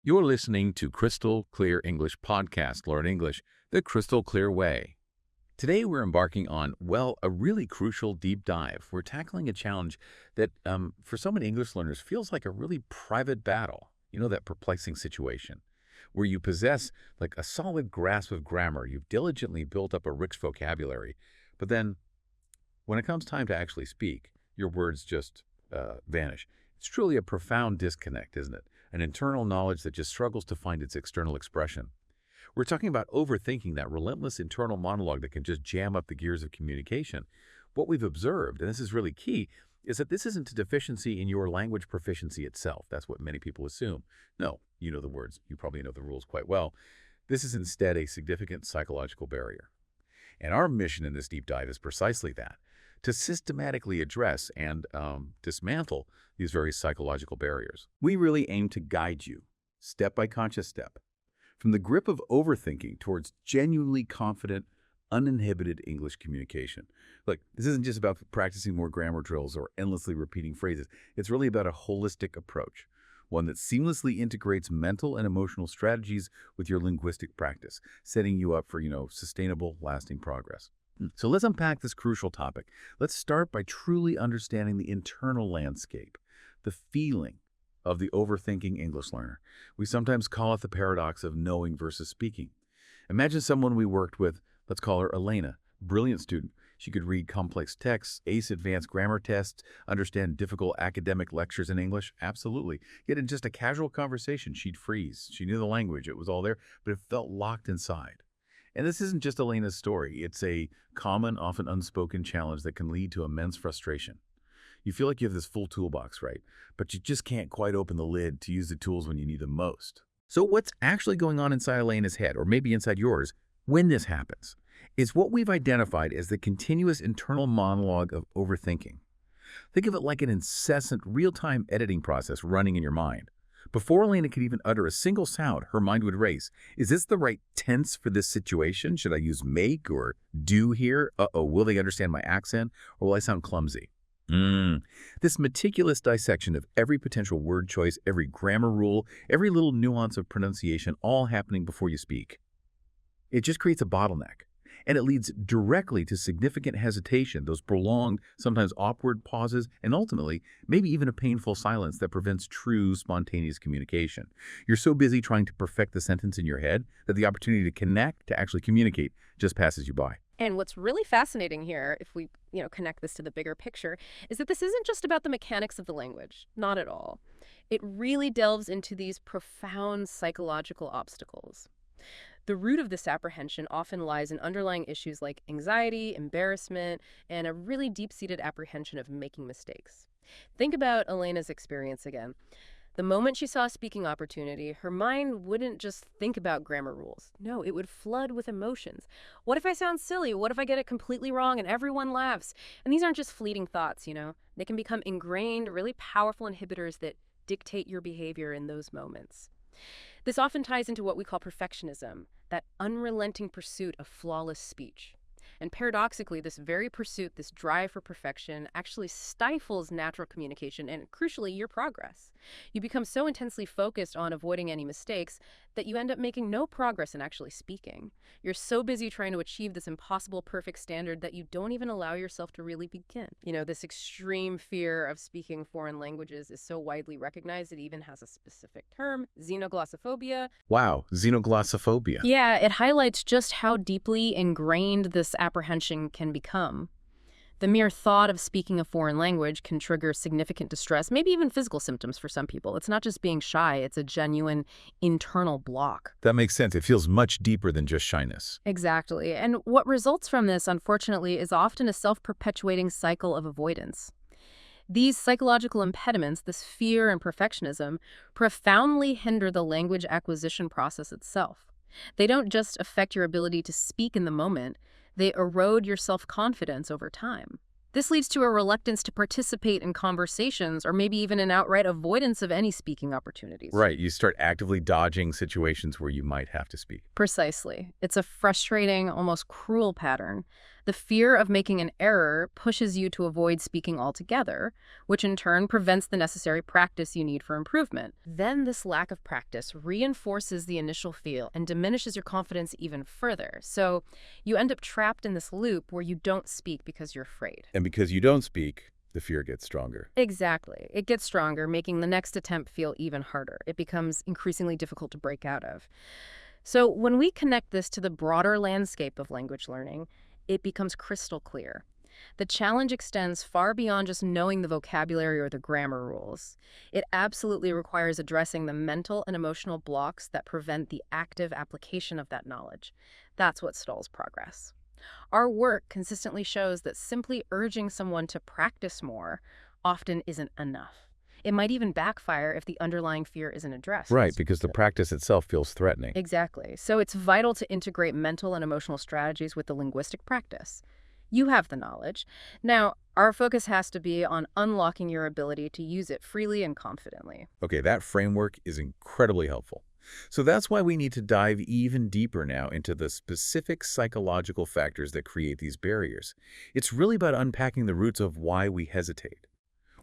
You're listening to Crystal Clear English Podcast. Learn English the crystal clear way. Today we're embarking on, a really crucial deep dive. We're tackling a challenge that, for so many English learners, feels like a really private battle. You know, that perplexing situation where you possess like a solid grasp of grammar. You've diligently built up a rich vocabulary, but then when it comes time to actually speak, your words just vanish. It's truly a profound disconnect, isn't it? An internal knowledge that just struggles to find its external expression. We're talking about overthinking, that relentless internal monologue that can just jam up the gears of communication. What we've observed, and this is really key, is that this isn't a deficiency in your language proficiency itself. That's what many people assume. No, you know the words. You probably know the rules quite well. This is instead a significant psychological barrier. And our mission in this deep dive is precisely that, to systematically address and dismantle these very psychological barriers. We really aim to guide you, step by conscious step, from the grip of overthinking towards genuinely confident, uninhibited English communication. Look, this isn't just about practicing more grammar drills or endlessly repeating phrases. It's really about a holistic approach, one that seamlessly integrates mental and emotional strategies with your linguistic practice, setting you up for, sustainable, lasting progress. So let's unpack this crucial topic. Let's start by truly understanding the internal landscape, the feeling of the overthinking English learner. We sometimes call it the paradox of knowing versus speaking. Imagine someone we worked with, let's call her Elena, brilliant student. She could read complex texts, ace advanced grammar tests, understand difficult academic lectures in English. Absolutely. Yet in just a casual conversation, she'd freeze. She knew the language. It was all there, but it felt locked inside. And this isn't just Elena's story. It's a common, often unspoken challenge that can lead to immense frustration. You feel like you have this full toolbox, right? But you just can't quite open the lid to use the tools when you need them most. So what's actually going on inside Elena's head, or maybe inside yours, when this happens, is what we've identified as the continuous internal monologue of overthinking. Think of it like an incessant, real-time editing process running in your mind. Before Elena could even utter a single sound, her mind would race. Is this the right tense for this situation? Should I use make or do here? Will they understand my accent? Or will I sound clumsy? This meticulous dissection of every potential word choice, every grammar rule, every little nuance of pronunciation, all happening before you speak. It just creates a bottleneck. And it leads directly to significant hesitation, those prolonged, sometimes awkward pauses, and ultimately, maybe even a painful silence that prevents true, spontaneous communication. You're so busy trying to perfect the sentence in your head that the opportunity to connect, to actually communicate, just passes you by. And what's really fascinating here, if we, connect this to the bigger picture, is that this isn't just about the mechanics of the language. Not at all. It really delves into these profound psychological obstacles. The root of this apprehension often lies in underlying issues like anxiety, embarrassment, and a really deep-seated apprehension of making mistakes. Think about Elena's experience again. The moment she saw a speaking opportunity, her mind wouldn't just think about grammar rules. No, it would flood with emotions. What if I sound silly? What if I get it completely wrong and everyone laughs? And these aren't just fleeting thoughts, They can become ingrained, really powerful inhibitors that dictate your behavior in those moments. This often ties into what we call perfectionism, that unrelenting pursuit of flawless speech. And paradoxically, this very pursuit, this drive for perfection, actually stifles natural communication and, crucially, your progress. You become so intensely focused on avoiding any mistakes that you end up making no progress in actually speaking. You're so busy trying to achieve this impossible perfect standard that you don't even allow yourself to really begin. This extreme fear of speaking foreign languages is so widely recognized it even has a specific term, xenoglossophobia. Wow, xenoglossophobia. Yeah, it highlights just how deeply ingrained this apprehension can become. The mere thought of speaking a foreign language can trigger significant distress, maybe even physical symptoms for some people. It's not just being shy, it's a genuine internal block. That makes sense. It feels much deeper than just shyness. Exactly. And what results from this, unfortunately, is often a self-perpetuating cycle of avoidance. These psychological impediments, this fear and perfectionism, profoundly hinder the language acquisition process itself. They don't just affect your ability to speak in the moment, they erode your self-confidence over time. This leads to a reluctance to participate in conversations or maybe even an outright avoidance of any speaking opportunities. Right. You start actively dodging situations where you might have to speak. Precisely. It's a frustrating, almost cruel pattern. The fear of making an error pushes you to avoid speaking altogether, which in turn prevents the necessary practice you need for improvement. Then this lack of practice reinforces the initial feel and diminishes your confidence even further. So you end up trapped in this loop where you don't speak because you're afraid. And because you don't speak, the fear gets stronger. Exactly. It gets stronger, making the next attempt feel even harder. It becomes increasingly difficult to break out of. So when we connect this to the broader landscape of language learning, it becomes crystal clear. The challenge extends far beyond just knowing the vocabulary or the grammar rules. It absolutely requires addressing the mental and emotional blocks that prevent the active application of that knowledge. That's what stalls progress. Our work consistently shows that simply urging someone to practice more often isn't enough. It might even backfire if the underlying fear isn't addressed. Right, because the practice itself feels threatening. Exactly. So it's vital to integrate mental and emotional strategies with the linguistic practice. You have the knowledge. Now, our focus has to be on unlocking your ability to use it freely and confidently. Okay, that framework is incredibly helpful. So that's why we need to dive even deeper now into the specific psychological factors that create these barriers. It's really about unpacking the roots of why we hesitate.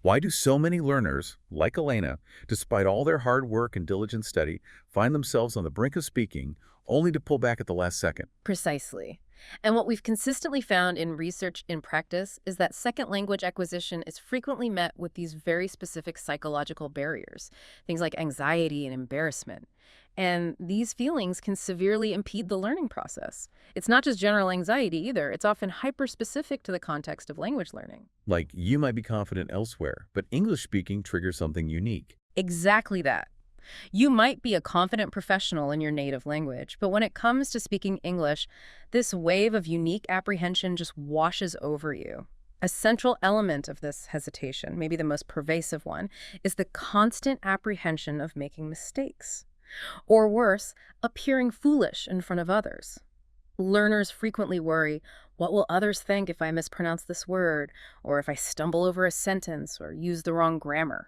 Why do so many learners, like Elena, despite all their hard work and diligent study, find themselves on the brink of speaking, only to pull back at the last second? Precisely. And what we've consistently found in research in practice is that second language acquisition is frequently met with these very specific psychological barriers, things like anxiety and embarrassment. And these feelings can severely impede the learning process. It's not just general anxiety either. It's often hyper-specific to the context of language learning. Like, you might be confident elsewhere, but English speaking triggers something unique. Exactly that. You might be a confident professional in your native language, but when it comes to speaking English, this wave of unique apprehension just washes over you. A central element of this hesitation, maybe the most pervasive one, is the constant apprehension of making mistakes. Or worse, appearing foolish in front of others. Learners frequently worry, what will others think if I mispronounce this word, or if I stumble over a sentence or use the wrong grammar?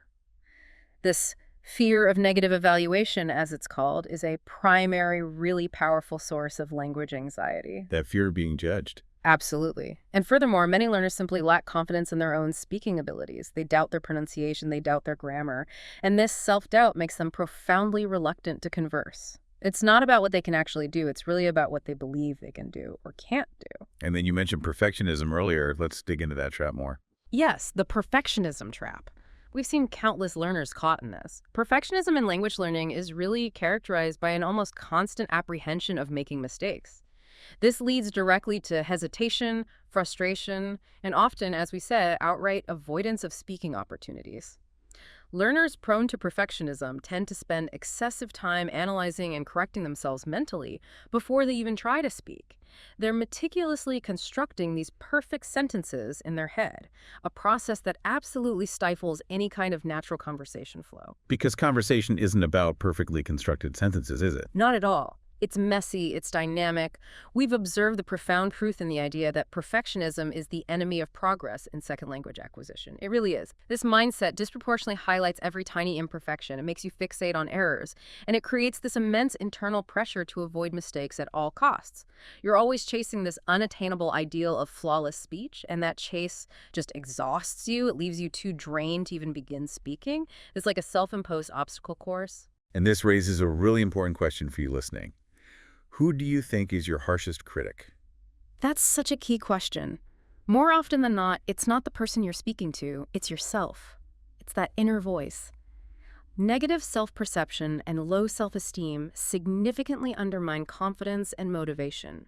This fear of negative evaluation, as it's called, is a primary, really powerful source of language anxiety. That fear of being judged. Absolutely. And furthermore, many learners simply lack confidence in their own speaking abilities. They doubt their pronunciation, they doubt their grammar, and this self-doubt makes them profoundly reluctant to converse. It's not about what they can actually do, it's really about what they believe they can do or can't do. And then you mentioned perfectionism earlier. Let's dig into that trap more. Yes, the perfectionism trap. We've seen countless learners caught in this. Perfectionism in language learning is really characterized by an almost constant apprehension of making mistakes. This leads directly to hesitation, frustration, and often, as we said, outright avoidance of speaking opportunities. Learners prone to perfectionism tend to spend excessive time analyzing and correcting themselves mentally before they even try to speak. They're meticulously constructing these perfect sentences in their head, a process that absolutely stifles any kind of natural conversation flow. Because conversation isn't about perfectly constructed sentences, is it? Not at all. It's messy, it's dynamic. We've observed the profound truth in the idea that perfectionism is the enemy of progress in second language acquisition. It really is. This mindset disproportionately highlights every tiny imperfection. It makes you fixate on errors, and it creates this immense internal pressure to avoid mistakes at all costs. You're always chasing this unattainable ideal of flawless speech, and that chase just exhausts you. It leaves you too drained to even begin speaking. It's like a self-imposed obstacle course. And this raises a really important question for you listening. Who do you think is your harshest critic? That's such a key question. More often than not, it's not the person you're speaking to, it's yourself. It's that inner voice. Negative self-perception and low self-esteem significantly undermine confidence and motivation.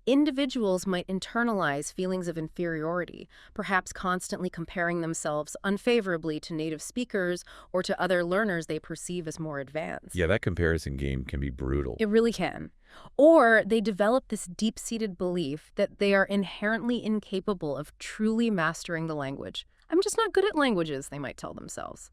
Individuals might internalize feelings of inferiority, perhaps constantly comparing themselves unfavorably to native speakers or to other learners they perceive as more advanced. Yeah, that comparison game can be brutal. It really can. Or they develop this deep-seated belief that they are inherently incapable of truly mastering the language. I'm just not good at languages, they might tell themselves.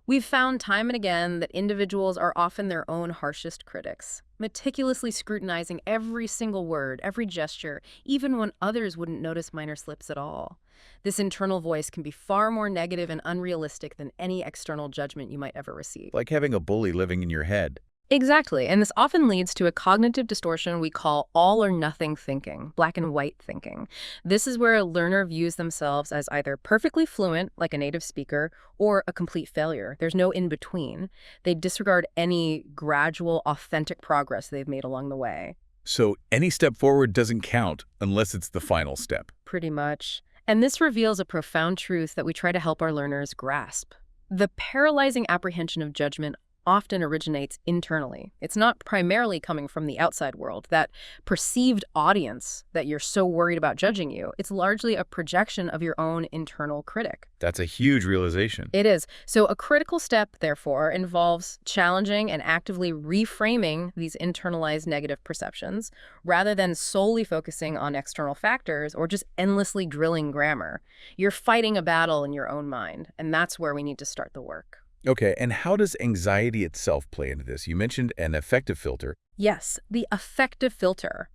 We've found time and again that individuals are often their own harshest critics, meticulously scrutinizing every single word, every gesture, even when others wouldn't notice minor slips at all. This internal voice can be far more negative and unrealistic than any external judgment you might ever receive. Like having a bully living in your head. Exactly, and this often leads to a cognitive distortion we call all or nothing thinking, black and white thinking. This is where a learner views themselves as either perfectly fluent, like a native speaker, or a complete failure. There's no in between. They disregard any gradual, authentic progress they've made along the way. So any step forward doesn't count unless it's the final step. Pretty much. And this reveals a profound truth that we try to help our learners grasp. The paralyzing apprehension of judgment often originates internally. It's not primarily coming from the outside world, that perceived audience that you're so worried about judging you. It's largely a projection of your own internal critic. That's a huge realization. It is. So a critical step, therefore, involves challenging and actively reframing these internalized negative perceptions rather than solely focusing on external factors or just endlessly drilling grammar. You're fighting a battle in your own mind, and that's where we need to start the work. Okay, and how does anxiety itself play into this? You mentioned an affective filter. Yes, the affective filter.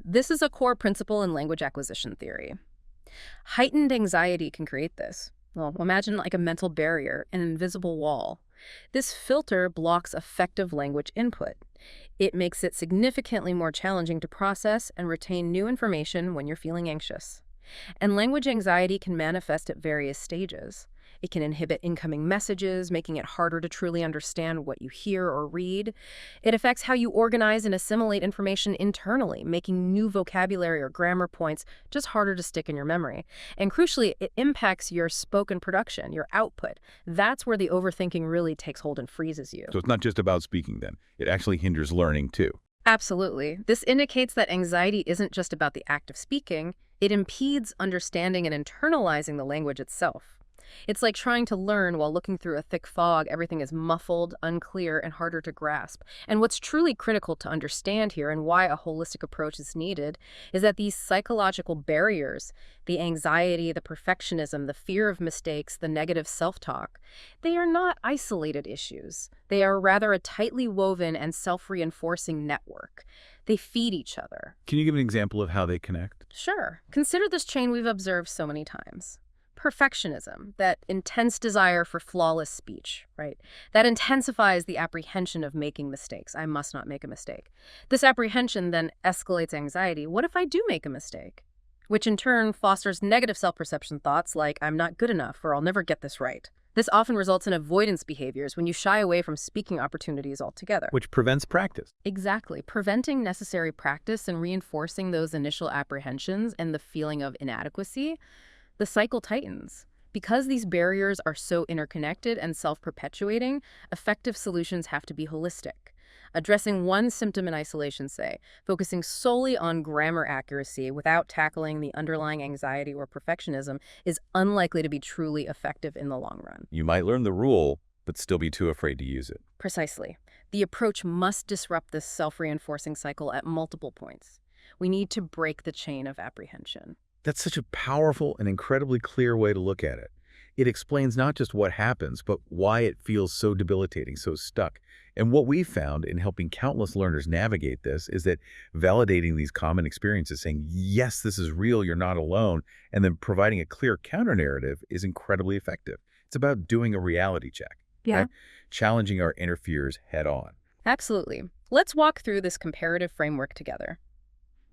This is a core principle in language acquisition theory. Heightened anxiety can create this. Well, imagine like a mental barrier, an invisible wall. This filter blocks effective language input. It makes it significantly more challenging to process and retain new information when you're feeling anxious. And language anxiety can manifest at various stages. It can inhibit incoming messages, making it harder to truly understand what you hear or read. It affects how you organize and assimilate information internally, making new vocabulary or grammar points just harder to stick in your memory. And crucially, it impacts your spoken production, your output. That's where the overthinking really takes hold and freezes you. So it's not just about speaking then. It actually hinders learning too. Absolutely. This indicates that anxiety isn't just about the act of speaking. It impedes understanding and internalizing the language itself. It's like trying to learn while looking through a thick fog. Everything is muffled, unclear, and harder to grasp. And what's truly critical to understand here and why a holistic approach is needed is that these psychological barriers, the anxiety, the perfectionism, the fear of mistakes, the negative self-talk, they are not isolated issues. They are rather a tightly woven and self-reinforcing network. They feed each other. Can you give an example of how they connect? Sure. Consider this chain we've observed so many times. Perfectionism, that intense desire for flawless speech, right? That intensifies the apprehension of making mistakes. I must not make a mistake. This apprehension then escalates anxiety. What if I do make a mistake? Which in turn fosters negative self-perception thoughts like I'm not good enough or I'll never get this right. This often results in avoidance behaviors when you shy away from speaking opportunities altogether. Which prevents practice. Exactly. Preventing necessary practice and reinforcing those initial apprehensions and the feeling of inadequacy, the cycle tightens. Because these barriers are so interconnected and self-perpetuating, effective solutions have to be holistic. Addressing one symptom in isolation, say, focusing solely on grammar accuracy without tackling the underlying anxiety or perfectionism is unlikely to be truly effective in the long run. You might learn the rule, but still be too afraid to use it. Precisely. The approach must disrupt this self-reinforcing cycle at multiple points. We need to break the chain of apprehension. That's such a powerful and incredibly clear way to look at it. It explains not just what happens, but why it feels so debilitating, so stuck. And what we've found in helping countless learners navigate this is that validating these common experiences, saying, yes, this is real, you're not alone, and then providing a clear counter-narrative is incredibly effective. It's about doing a reality check. Yeah. Right? Challenging our inner fears head on. Absolutely. Let's walk through this comparative framework together.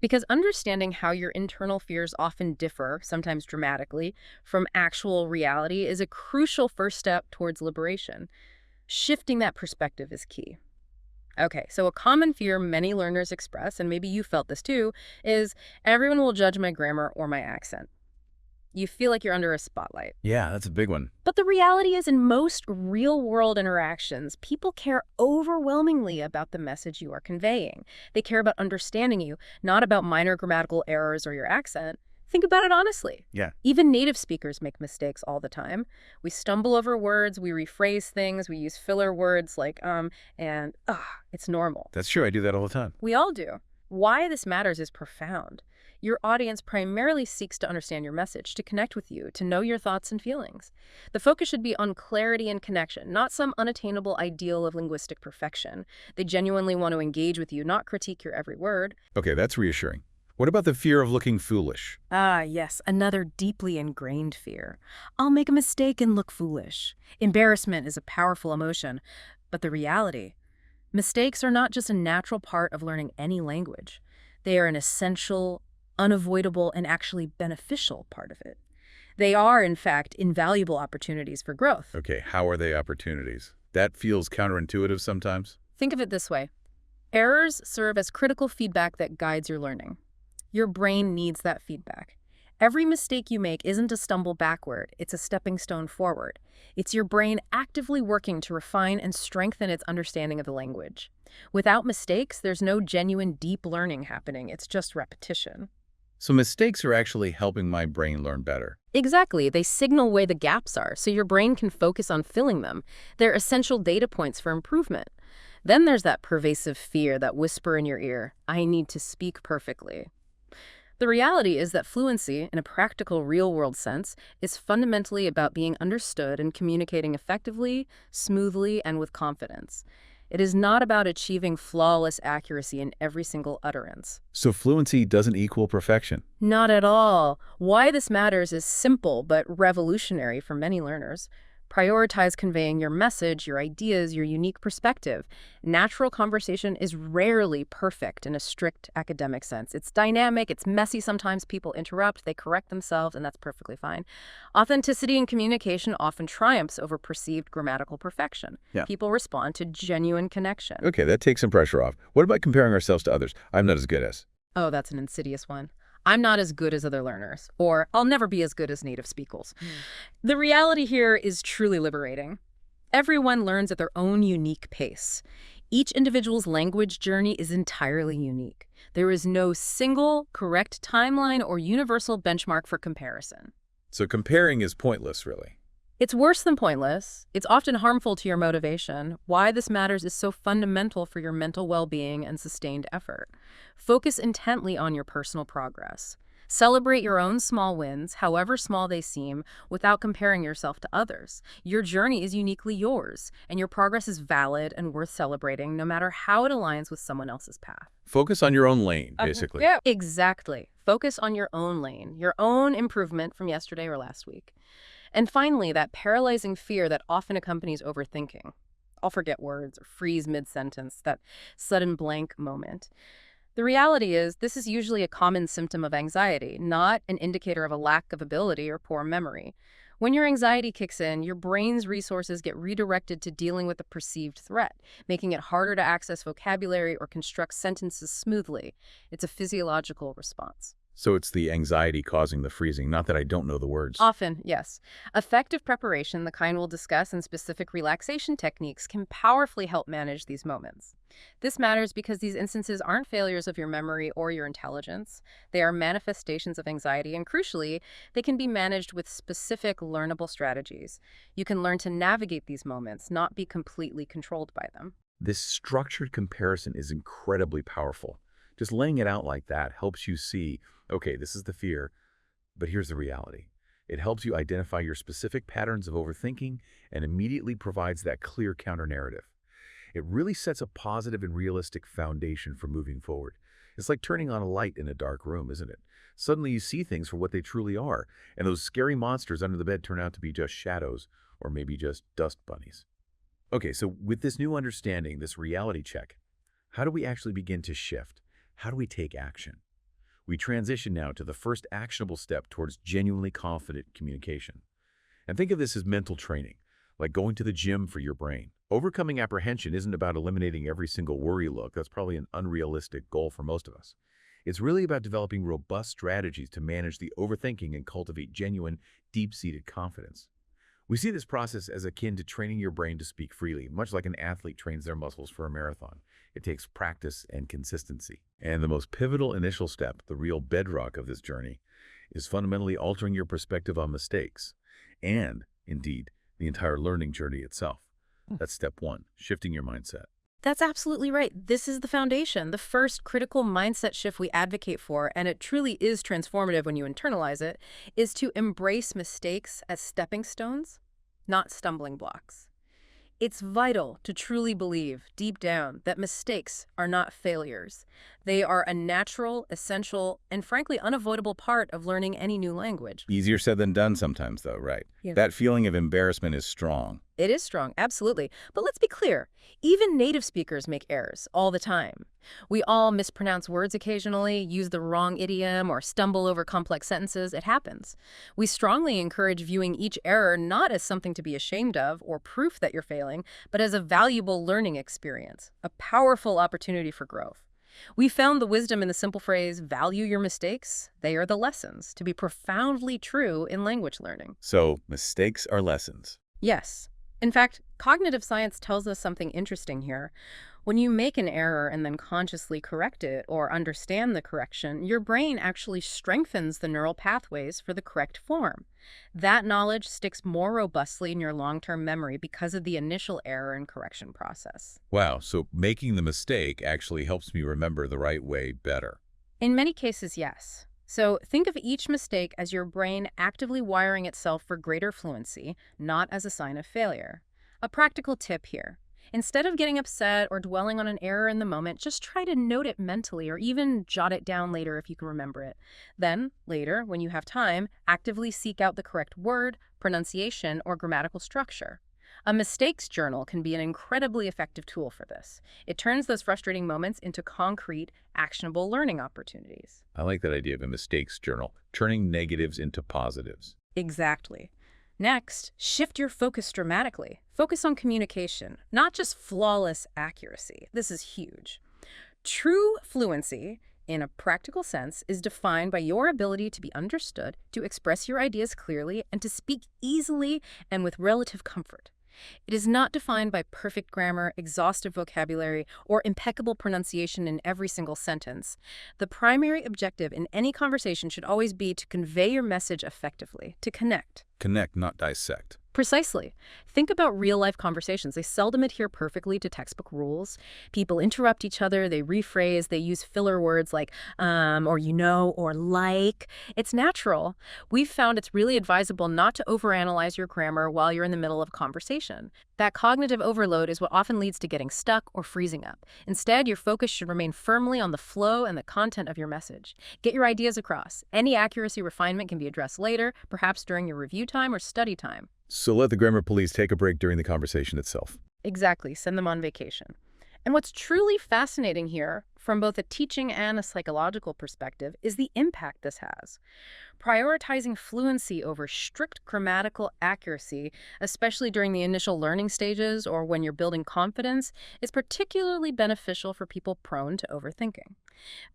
Because understanding how your internal fears often differ, sometimes dramatically, from actual reality is a crucial first step towards liberation. Shifting that perspective is key. Okay, so a common fear many learners express, and maybe you felt this too, is everyone will judge my grammar or my accent. You feel like you're under a spotlight. Yeah, that's a big one. But the reality is in most real-world interactions, people care overwhelmingly about the message you are conveying. They care about understanding you, not about minor grammatical errors or your accent. Think about it honestly. Yeah. Even native speakers make mistakes all the time. We stumble over words, we rephrase things, we use filler words like and it's normal. That's true. I do that all the time. We all do. Why this matters is profound. Your audience primarily seeks to understand your message, to connect with you, to know your thoughts and feelings. The focus should be on clarity and connection, not some unattainable ideal of linguistic perfection. They genuinely want to engage with you, not critique your every word. Okay, that's reassuring. What about the fear of looking foolish? Ah, yes, another deeply ingrained fear. I'll make a mistake and look foolish. Embarrassment is a powerful emotion, but the reality, Mistakes are not just a natural part of learning any language. They are an essential, unavoidable, and actually beneficial part of it. They are, in fact, invaluable opportunities for growth. Okay, how are they opportunities? That feels counterintuitive sometimes. Think of it this way. Errors serve as critical feedback that guides your learning. Your brain needs that feedback. Every mistake you make isn't a stumble backward, it's a stepping stone forward. It's your brain actively working to refine and strengthen its understanding of the language. Without mistakes, there's no genuine deep learning happening, it's just repetition. So mistakes are actually helping my brain learn better. Exactly, they signal where the gaps are, so your brain can focus on filling them. They're essential data points for improvement. Then there's that pervasive fear, that whisper in your ear, I need to speak perfectly. The reality is that fluency, in a practical, real-world sense, is fundamentally about being understood and communicating effectively, smoothly, and with confidence. It is not about achieving flawless accuracy in every single utterance. So fluency doesn't equal perfection. Not at all. Why this matters is simple but revolutionary for many learners. Prioritize conveying your message, your ideas, your unique perspective. Natural conversation is rarely perfect in a strict academic sense. It's dynamic, it's messy, sometimes people interrupt, they correct themselves, and that's perfectly fine. Authenticity in communication often triumphs over perceived grammatical perfection. Yeah. People respond to genuine connection. Okay, that takes some pressure off. What about comparing ourselves to others? I'm not as good as. Oh, that's an insidious one. I'm not as good as other learners, or I'll never be as good as native speakers. The reality here is truly liberating. Everyone learns at their own unique pace. Each individual's language journey is entirely unique. There is no single, correct timeline or universal benchmark for comparison. So comparing is pointless, really. It's worse than pointless. It's often harmful to your motivation. Why this matters is so fundamental for your mental well-being and sustained effort. Focus intently on your personal progress. Celebrate your own small wins, however small they seem, without comparing yourself to others. Your journey is uniquely yours, and your progress is valid and worth celebrating no matter how it aligns with someone else's path. Focus on your own lane, basically. Yeah, exactly. Focus on your own lane, your own improvement from yesterday or last week. And finally, that paralyzing fear that often accompanies overthinking. I'll forget words or freeze mid-sentence, that sudden blank moment. The reality is, this is usually a common symptom of anxiety, not an indicator of a lack of ability or poor memory. When your anxiety kicks in, your brain's resources get redirected to dealing with a perceived threat, making it harder to access vocabulary or construct sentences smoothly. It's a physiological response. So it's the anxiety causing the freezing, not that I don't know the words. Often, yes. Effective preparation, the kind we'll discuss, and specific relaxation techniques can powerfully help manage these moments. This matters because these instances aren't failures of your memory or your intelligence. They are manifestations of anxiety, and crucially, they can be managed with specific learnable strategies. You can learn to navigate these moments, not be completely controlled by them. This structured comparison is incredibly powerful. Just laying it out like that helps you see, okay, this is the fear, but here's the reality. It helps you identify your specific patterns of overthinking and immediately provides that clear counter-narrative. It really sets a positive and realistic foundation for moving forward. It's like turning on a light in a dark room, isn't it? Suddenly you see things for what they truly are, and those scary monsters under the bed turn out to be just shadows, or maybe just dust bunnies. Okay, so with this new understanding, this reality check, how do we actually begin to shift? How do we take action? We transition now to the first actionable step towards genuinely confident communication. And think of this as mental training, like going to the gym for your brain. Overcoming apprehension isn't about eliminating every single worry look. That's probably an unrealistic goal for most of us. It's really about developing robust strategies to manage the overthinking and cultivate genuine, deep-seated confidence. We see this process as akin to training your brain to speak freely, much like an athlete trains their muscles for a marathon. It takes practice and consistency. And the most pivotal initial step, the real bedrock of this journey, is fundamentally altering your perspective on mistakes and, indeed, the entire learning journey itself. That's step one, shifting your mindset. That's absolutely right. This is the foundation, the first critical mindset shift we advocate for, and it truly is transformative when you internalize it, is to embrace mistakes as stepping stones, not stumbling blocks. It's vital to truly believe, deep down, that mistakes are not failures. They are a natural, essential, and frankly unavoidable part of learning any new language. Easier said than done sometimes, though, right? Yes. That feeling of embarrassment is strong. It is strong, absolutely. But let's be clear, even native speakers make errors all the time. We all mispronounce words occasionally, use the wrong idiom, or stumble over complex sentences. It happens. We strongly encourage viewing each error not as something to be ashamed of or proof that you're failing, but as a valuable learning experience, a powerful opportunity for growth. We found the wisdom in the simple phrase, value your mistakes, they are the lessons, to be profoundly true in language learning. So mistakes are lessons. Yes. In fact, cognitive science tells us something interesting here. When you make an error and then consciously correct it or understand the correction, your brain actually strengthens the neural pathways for the correct form. That knowledge sticks more robustly in your long-term memory because of the initial error and correction process. Wow, so making the mistake actually helps me remember the right way better. In many cases, yes. So think of each mistake as your brain actively wiring itself for greater fluency, not as a sign of failure. A practical tip here. Instead of getting upset or dwelling on an error in the moment, just try to note it mentally or even jot it down later if you can remember it. Then, later, when you have time, actively seek out the correct word, pronunciation, or grammatical structure. A mistakes journal can be an incredibly effective tool for this. It turns those frustrating moments into concrete, actionable learning opportunities. I like that idea of a mistakes journal, turning negatives into positives. Exactly. Next, shift your focus dramatically. Focus on communication, not just flawless accuracy. This is huge. True fluency, in a practical sense, is defined by your ability to be understood, to express your ideas clearly, and to speak easily and with relative comfort. It is not defined by perfect grammar, exhaustive vocabulary, or impeccable pronunciation in every single sentence. The primary objective in any conversation should always be to convey your message effectively, to connect. Connect, not dissect. Precisely. Think about real-life conversations. They seldom adhere perfectly to textbook rules. People interrupt each other, they rephrase, they use filler words like, or you know, or like. It's natural. We've found it's really advisable not to overanalyze your grammar while you're in the middle of a conversation. That cognitive overload is what often leads to getting stuck or freezing up. Instead, your focus should remain firmly on the flow and the content of your message. Get your ideas across. Any accuracy refinement can be addressed later, perhaps during your review time or study time. So let the grammar police take a break during the conversation itself. Exactly, send them on vacation. And what's truly fascinating here, from both a teaching and a psychological perspective, is the impact this has. Prioritizing fluency over strict grammatical accuracy, especially during the initial learning stages or when you're building confidence, is particularly beneficial for people prone to overthinking.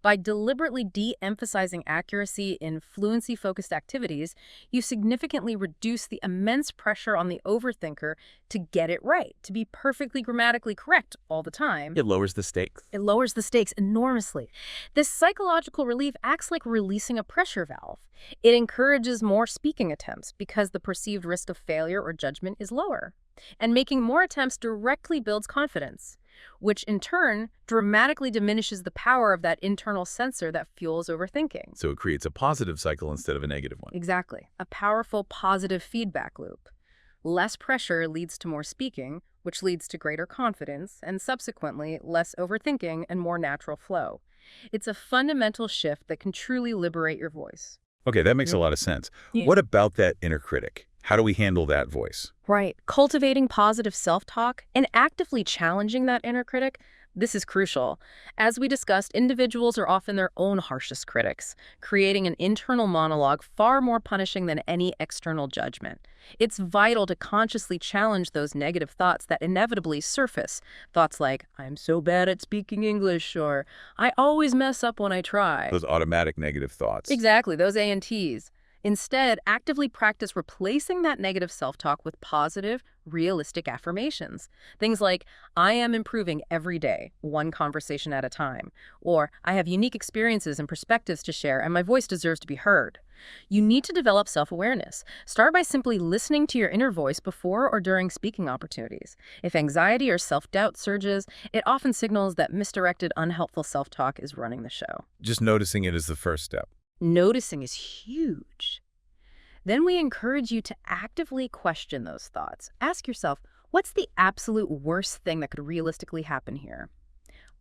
By deliberately de-emphasizing accuracy in fluency-focused activities, you significantly reduce the immense pressure on the overthinker to get it right, to be perfectly grammatically correct all the time. It lowers the stakes. It lowers the stakes enormously. This psychological relief acts like releasing a pressure valve. It encourages more speaking attempts because the perceived risk of failure or judgment is lower. And making more attempts directly builds confidence, which in turn dramatically diminishes the power of that internal censor that fuels overthinking. So it creates a positive cycle instead of a negative one. Exactly. A powerful positive feedback loop. Less pressure leads to more speaking, which leads to greater confidence, and subsequently less overthinking and more natural flow. It's a fundamental shift that can truly liberate your voice. Okay, that makes a lot of sense. Yeah. What about that inner critic? How do we handle that voice? Right. Cultivating positive self-talk and actively challenging that inner critic, this is crucial. As we discussed, individuals are often their own harshest critics, creating an internal monologue far more punishing than any external judgment. It's vital to consciously challenge those negative thoughts that inevitably surface. Thoughts like, I'm so bad at speaking English, or I always mess up when I try. Those automatic negative thoughts. Exactly, those ANTs. Instead, actively practice replacing that negative self-talk with positive, realistic affirmations. Things like, I am improving every day, one conversation at a time. Or, I have unique experiences and perspectives to share, and my voice deserves to be heard. You need to develop self-awareness. Start by simply listening to your inner voice before or during speaking opportunities. If anxiety or self-doubt surges, it often signals that misdirected, unhelpful self-talk is running the show. Just noticing it is the first step. Noticing is huge. Then we encourage you to actively question those thoughts. Ask yourself, what's the absolute worst thing that could realistically happen here?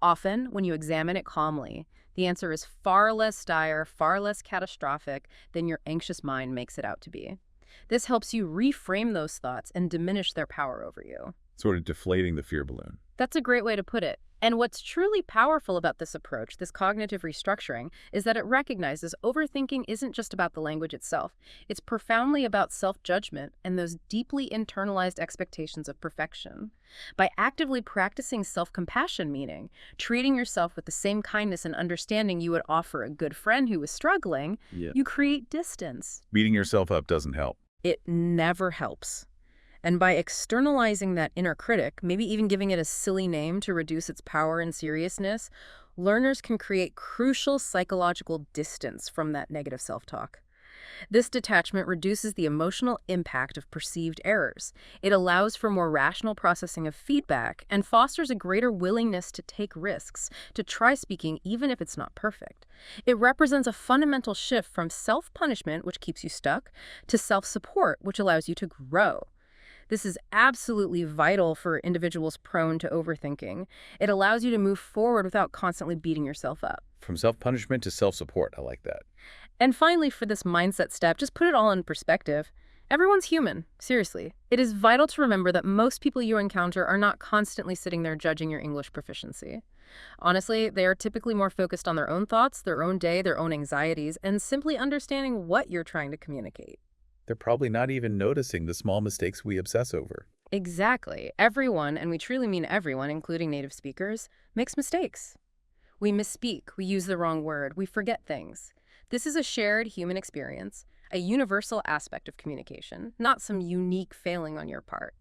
Often, when you examine it calmly, the answer is far less dire, far less catastrophic than your anxious mind makes it out to be. This helps you reframe those thoughts and diminish their power over you. Sort of deflating the fear balloon. That's a great way to put it. And what's truly powerful about this approach, this cognitive restructuring, is that it recognizes overthinking isn't just about the language itself. It's profoundly about self-judgment and those deeply internalized expectations of perfection. By actively practicing self-compassion, meaning treating yourself with the same kindness and understanding you would offer a good friend who is struggling, you create distance. Beating yourself up doesn't help. It never helps. And by externalizing that inner critic, maybe even giving it a silly name to reduce its power and seriousness, learners can create crucial psychological distance from that negative self-talk. This detachment reduces the emotional impact of perceived errors. It allows for more rational processing of feedback and fosters a greater willingness to take risks, to try speaking even if it's not perfect. It represents a fundamental shift from self-punishment, which keeps you stuck, to self-support, which allows you to grow. This is absolutely vital for individuals prone to overthinking. It allows you to move forward without constantly beating yourself up. From self-punishment to self-support. I like that. And finally, for this mindset step, just put it all in perspective. Everyone's human, seriously. It is vital to remember that most people you encounter are not constantly sitting there judging your English proficiency. Honestly, they are typically more focused on their own thoughts, their own day, their own anxieties, and simply understanding what you're trying to communicate. They're probably not even noticing the small mistakes we obsess over. Exactly. Everyone, and we truly mean everyone, including native speakers, makes mistakes. We misspeak, we use the wrong word, we forget things. This is a shared human experience, a universal aspect of communication, not some unique failing on your part.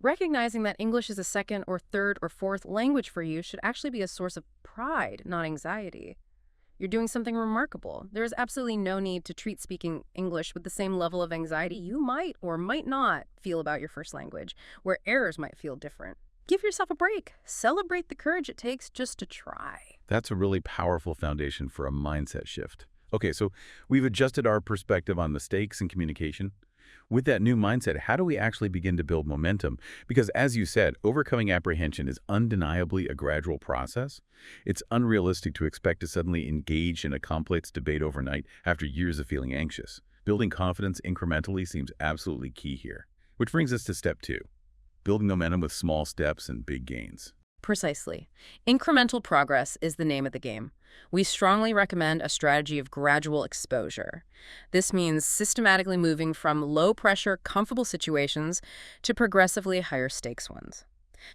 Recognizing that English is a second or third or fourth language for you should actually be a source of pride, not anxiety. You're doing something remarkable. There is absolutely no need to treat speaking English with the same level of anxiety you might or might not feel about your first language, where errors might feel different. Give yourself a break. Celebrate the courage it takes just to try. That's a really powerful foundation for a mindset shift. Okay, so we've adjusted our perspective on mistakes and communication. With that new mindset, how do we actually begin to build momentum? Because as you said, overcoming apprehension is undeniably a gradual process. It's unrealistic to expect to suddenly engage in a complex debate overnight after years of feeling anxious. Building confidence incrementally seems absolutely key here. Which brings us to step 2, building momentum with small steps and big gains. Precisely. Incremental progress is the name of the game. We strongly recommend a strategy of gradual exposure. This means systematically moving from low-pressure, comfortable situations to progressively higher-stakes ones.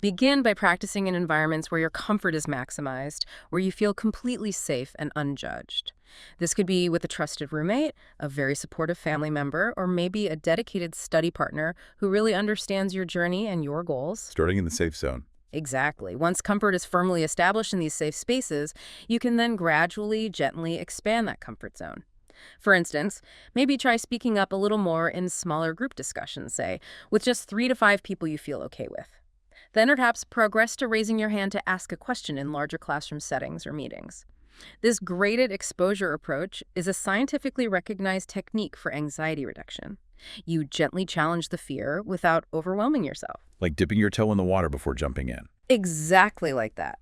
Begin by practicing in environments where your comfort is maximized, where you feel completely safe and unjudged. This could be with a trusted roommate, a very supportive family member, or maybe a dedicated study partner who really understands your journey and your goals. Starting in the safe zone. Exactly. Once comfort is firmly established in these safe spaces, you can then gradually, gently expand that comfort zone. For instance, maybe try speaking up a little more in smaller group discussions, say, with just 3 to 5 people you feel okay with. Then perhaps progress to raising your hand to ask a question in larger classroom settings or meetings. This graded exposure approach is a scientifically recognized technique for anxiety reduction. You gently challenge the fear without overwhelming yourself. Like dipping your toe in the water before jumping in. Exactly like that.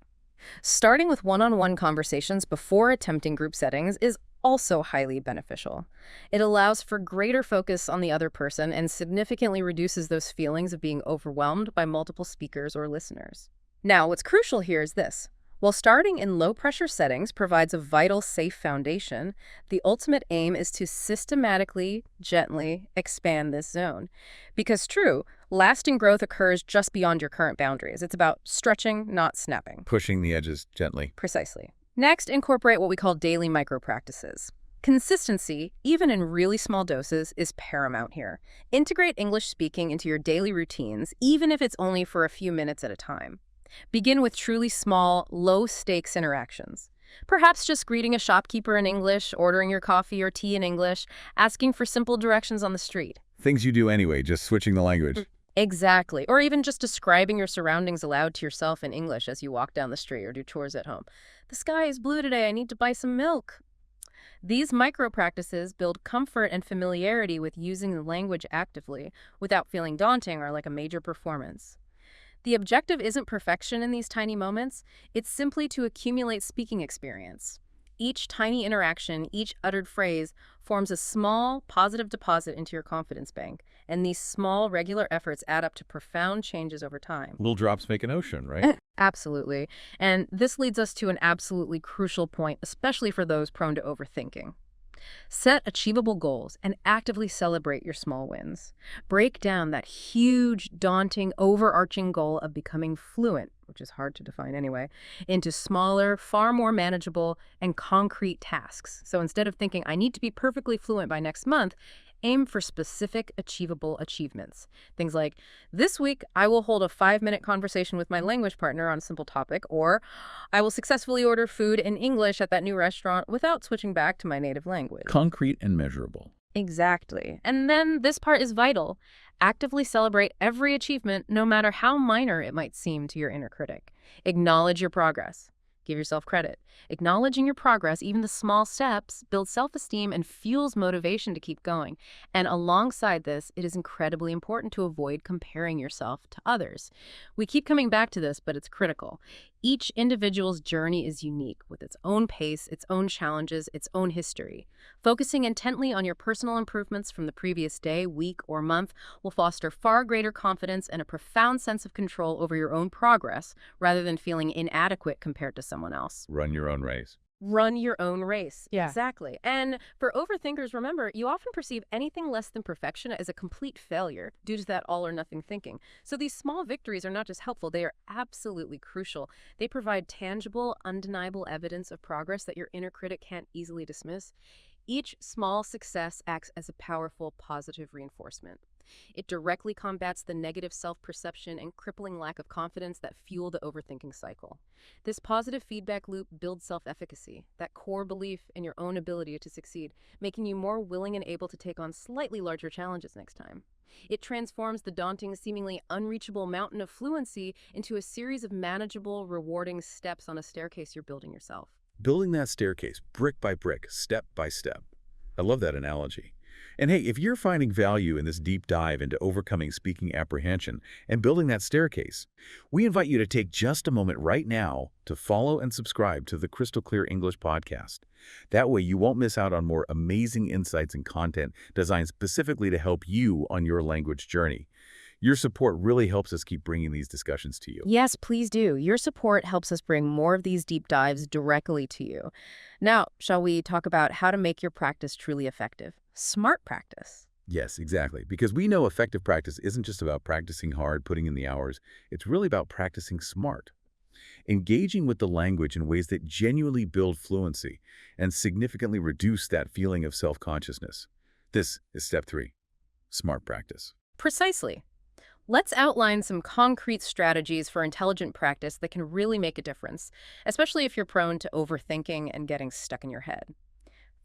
Starting with one-on-one conversations before attempting group settings is also highly beneficial. It allows for greater focus on the other person and significantly reduces those feelings of being overwhelmed by multiple speakers or listeners. Now, what's crucial here is this. While starting in low-pressure settings provides a vital, safe foundation, the ultimate aim is to systematically, gently expand this zone. Because true, lasting growth occurs just beyond your current boundaries. It's about stretching, not snapping. Pushing the edges gently. Precisely. Next, incorporate what we call daily micro-practices. Consistency, even in really small doses, is paramount here. Integrate English speaking into your daily routines, even if it's only for a few minutes at a time. Begin with truly small, low-stakes interactions. Perhaps just greeting a shopkeeper in English, ordering your coffee or tea in English, asking for simple directions on the street. Things you do anyway, just switching the language. Exactly. Or even just describing your surroundings aloud to yourself in English as you walk down the street or do chores at home. The sky is blue today. I need to buy some milk. These micro-practices build comfort and familiarity with using the language actively without feeling daunting or like a major performance. The objective isn't perfection in these tiny moments. It's simply to accumulate speaking experience. Each tiny interaction, each uttered phrase forms a small, positive deposit into your confidence bank. And these small, regular efforts add up to profound changes over time. Little drops make an ocean, right? Absolutely. And this leads us to an absolutely crucial point, especially for those prone to overthinking. Set achievable goals and actively celebrate your small wins. Break down that huge, daunting, overarching goal of becoming fluent, which is hard to define anyway, into smaller, far more manageable, and concrete tasks. So instead of thinking, I need to be perfectly fluent by next month, aim for specific, achievable achievements. Things like, this week, I will hold a 5-minute conversation with my language partner on a simple topic, or I will successfully order food in English at that new restaurant without switching back to my native language. Concrete and measurable. Exactly. And then this part is vital. Actively celebrate every achievement, no matter how minor it might seem to your inner critic. Acknowledge your progress. Give yourself credit. Acknowledging your progress, even the small steps, builds self-esteem and fuels motivation to keep going. And alongside this, it is incredibly important to avoid comparing yourself to others. We keep coming back to this, but it's critical. Each individual's journey is unique, with its own pace, its own challenges, its own history. Focusing intently on your personal improvements from the previous day, week, or month will foster far greater confidence and a profound sense of control over your own progress, rather than feeling inadequate compared to someone else. Run your own race. Run your own race. Yeah. Exactly. And for overthinkers, remember, you often perceive anything less than perfection as a complete failure due to that all or nothing thinking. So these small victories are not just helpful, they are absolutely crucial. They provide tangible, undeniable evidence of progress that your inner critic can't easily dismiss. Each small success acts as a powerful, positive reinforcement. It directly combats the negative self-perception and crippling lack of confidence that fuel the overthinking cycle. This positive feedback loop builds self-efficacy, that core belief in your own ability to succeed, making you more willing and able to take on slightly larger challenges next time. It transforms the daunting, seemingly unreachable mountain of fluency into a series of manageable, rewarding steps on a staircase you're building yourself. Building that staircase brick by brick, step by step. I love that analogy. And hey, if you're finding value in this deep dive into overcoming speaking apprehension and building that staircase, we invite you to take just a moment right now to follow and subscribe to the Crystal Clear English podcast. That way you won't miss out on more amazing insights and content designed specifically to help you on your language journey. Your support really helps us keep bringing these discussions to you. Yes, please do. Your support helps us bring more of these deep dives directly to you. Now, shall we talk about how to make your practice truly effective? Smart practice. Yes, exactly. Because we know effective practice isn't just about practicing hard, putting in the hours. It's really about practicing smart. Engaging with the language in ways that genuinely build fluency and significantly reduce that feeling of self-consciousness. This is step 3, smart practice. Precisely. Let's outline some concrete strategies for intelligent practice that can really make a difference, especially if you're prone to overthinking and getting stuck in your head.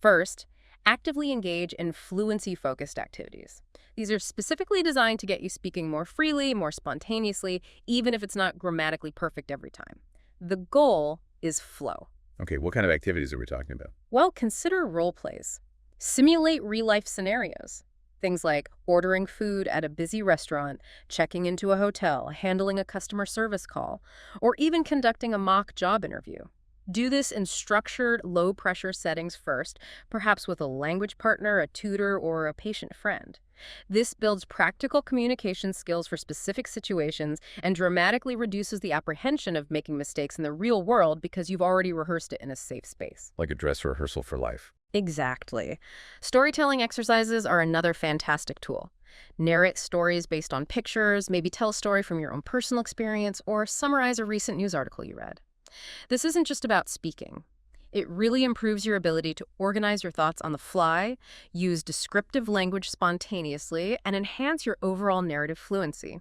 First, actively engage in fluency-focused activities. These are specifically designed to get you speaking more freely, more spontaneously, even if it's not grammatically perfect every time. The goal is flow. Okay, what kind of activities are we talking about? Well, consider role plays. Simulate real-life scenarios. Things like ordering food at a busy restaurant, checking into a hotel, handling a customer service call, or even conducting a mock job interview. Do this in structured, low-pressure settings first, perhaps with a language partner, a tutor, or a patient friend. This builds practical communication skills for specific situations and dramatically reduces the apprehension of making mistakes in the real world because you've already rehearsed it in a safe space. Like a dress rehearsal for life. Exactly. Storytelling exercises are another fantastic tool. Narrate stories based on pictures, maybe tell a story from your own personal experience, or summarize a recent news article you read. This isn't just about speaking. It really improves your ability to organize your thoughts on the fly, use descriptive language spontaneously, and enhance your overall narrative fluency.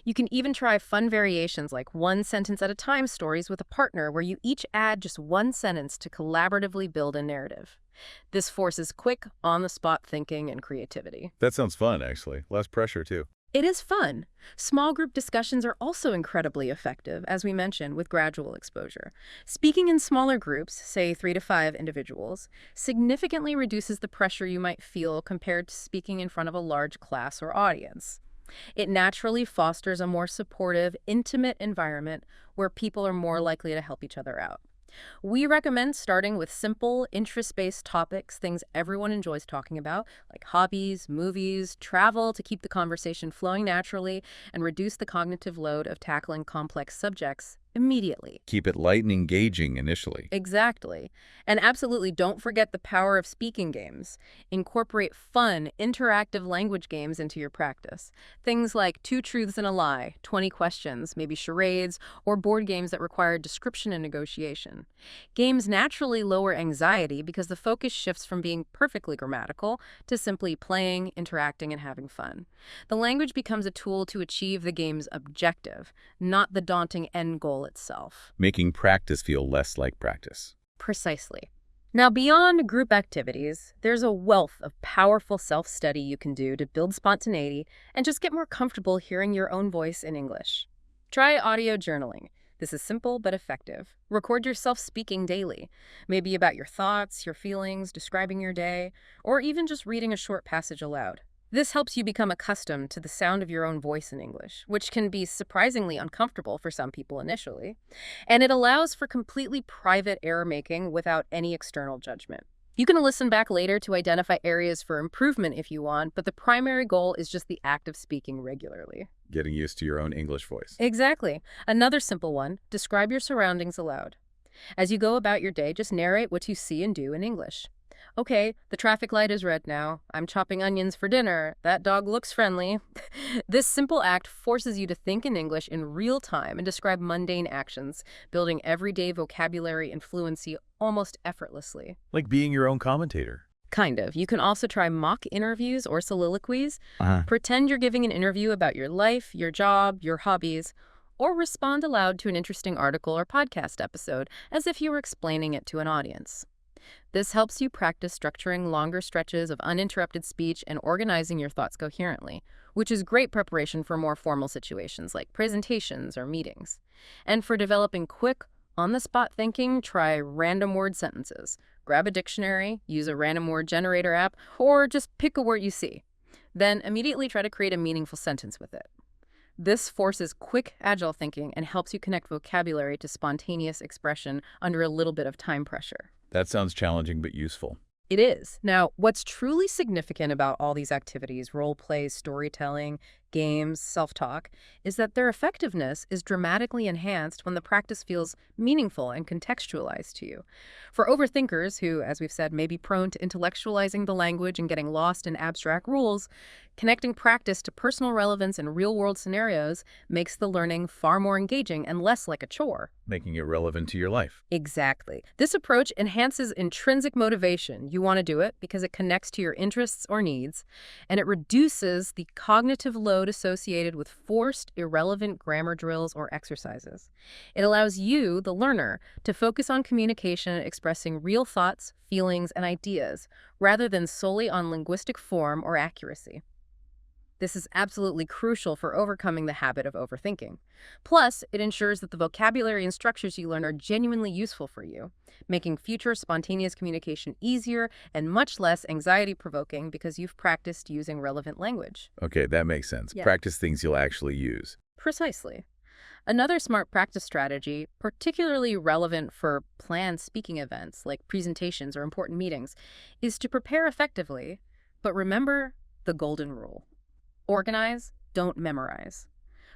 You can even try fun variations like one sentence at a time stories with a partner where you each add just one sentence to collaboratively build a narrative. This forces quick, on-the-spot thinking and creativity. That sounds fun, actually. Less pressure, too. It is fun. Small group discussions are also incredibly effective, as we mentioned, with gradual exposure. Speaking in smaller groups, say 3 to 5 individuals, significantly reduces the pressure you might feel compared to speaking in front of a large class or audience. It naturally fosters a more supportive, intimate environment where people are more likely to help each other out. We recommend starting with simple, interest-based topics, things everyone enjoys talking about, like hobbies, movies, travel, to keep the conversation flowing naturally and reduce the cognitive load of tackling complex subjects immediately. Keep it light and engaging initially. Exactly. And absolutely don't forget the power of speaking games. Incorporate fun, interactive language games into your practice. Things like Two Truths and a Lie, 20 questions, maybe charades, or board games that require description and negotiation. Games naturally lower anxiety because the focus shifts from being perfectly grammatical to simply playing, interacting, and having fun. The language becomes a tool to achieve the game's objective, not the daunting end goal itself. Making practice feel less like practice. Precisely. Now, beyond group activities, there's a wealth of powerful self-study you can do to build spontaneity and just get more comfortable hearing your own voice in English. Try audio journaling. This is simple but effective. Record yourself speaking daily, maybe about your thoughts, your feelings, describing your day, or even just reading a short passage aloud. This helps you become accustomed to the sound of your own voice in English, which can be surprisingly uncomfortable for some people initially. And it allows for completely private error making without any external judgment. You can listen back later to identify areas for improvement if you want, but the primary goal is just the act of speaking regularly. Getting used to your own English voice. Exactly. Another simple one, describe your surroundings aloud. As you go about your day, just narrate what you see and do in English. Okay, the traffic light is red now. I'm chopping onions for dinner. That dog looks friendly. This simple act forces you to think in English in real time and describe mundane actions, building everyday vocabulary and fluency almost effortlessly. Like being your own commentator. Kind of. You can also try mock interviews or soliloquies. Uh-huh. Pretend you're giving an interview about your life, your job, your hobbies, or respond aloud to an interesting article or podcast episode as if you were explaining it to an audience. This helps you practice structuring longer stretches of uninterrupted speech and organizing your thoughts coherently, which is great preparation for more formal situations like presentations or meetings. And for developing quick, on-the-spot thinking, try random word sentences. Grab a dictionary, use a random word generator app, or just pick a word you see. Then immediately try to create a meaningful sentence with it. This forces quick, agile thinking and helps you connect vocabulary to spontaneous expression under a little bit of time pressure. That sounds challenging but useful. It is. Now, what's truly significant about all these activities, role plays, storytelling, games, self-talk, is that their effectiveness is dramatically enhanced when the practice feels meaningful and contextualized to you. For overthinkers who, as we've said, may be prone to intellectualizing the language and getting lost in abstract rules, connecting practice to personal relevance and real-world scenarios makes the learning far more engaging and less like a chore. Making it relevant to your life. Exactly. This approach enhances intrinsic motivation. You want to do it because it connects to your interests or needs, and it reduces the cognitive load associated with forced, irrelevant grammar drills or exercises. It allows you, the learner, to focus on communication and expressing real thoughts, feelings, and ideas, rather than solely on linguistic form or accuracy. This is absolutely crucial for overcoming the habit of overthinking. Plus, it ensures that the vocabulary and structures you learn are genuinely useful for you, making future spontaneous communication easier and much less anxiety-provoking because you've practiced using relevant language. Okay, that makes sense. Yeah. Practice things you'll actually use. Precisely. Another smart practice strategy, particularly relevant for planned speaking events like presentations or important meetings, is to prepare effectively, but remember the golden rule. Organize, don't memorize.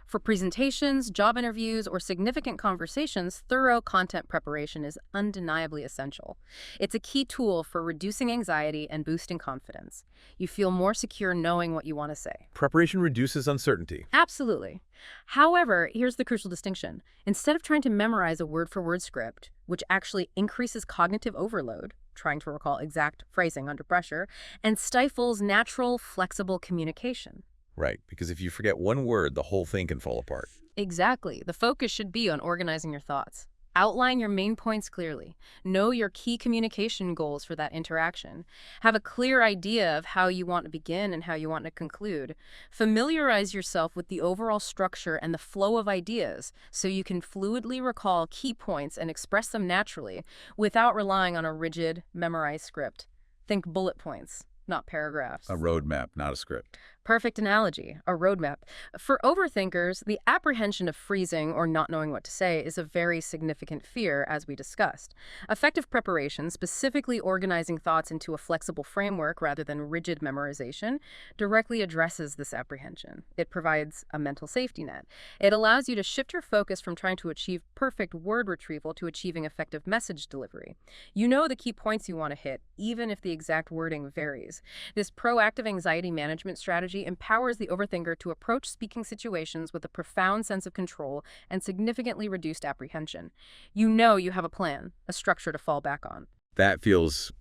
For presentations, job interviews, or significant conversations, thorough content preparation is undeniably essential. It's a key tool for reducing anxiety and boosting confidence. You feel more secure knowing what you want to say. Preparation reduces uncertainty. Absolutely. However, here's the crucial distinction. Instead of trying to memorize a word-for-word script, which actually increases cognitive overload, trying to recall exact phrasing under pressure, and stifles natural, flexible communication. Right, because if you forget one word, the whole thing can fall apart. Exactly. The focus should be on organizing your thoughts. Outline your main points clearly. Know your key communication goals for that interaction. Have a clear idea of how you want to begin and how you want to conclude. Familiarize yourself with the overall structure and the flow of ideas so you can fluidly recall key points and express them naturally without relying on a rigid, memorized script. Think bullet points, not paragraphs. A roadmap, not a script. Perfect analogy, a roadmap. For overthinkers, the apprehension of freezing or not knowing what to say is a very significant fear, as we discussed. Effective preparation, specifically organizing thoughts into a flexible framework rather than rigid memorization, directly addresses this apprehension. It provides a mental safety net. It allows you to shift your focus from trying to achieve perfect word retrieval to achieving effective message delivery. You know the key points you want to hit, even if the exact wording varies. This proactive anxiety management strategy empowers the overthinker to approach speaking situations with a profound sense of control and significantly reduced apprehension. You know you have a plan, a structure to fall back on. That feels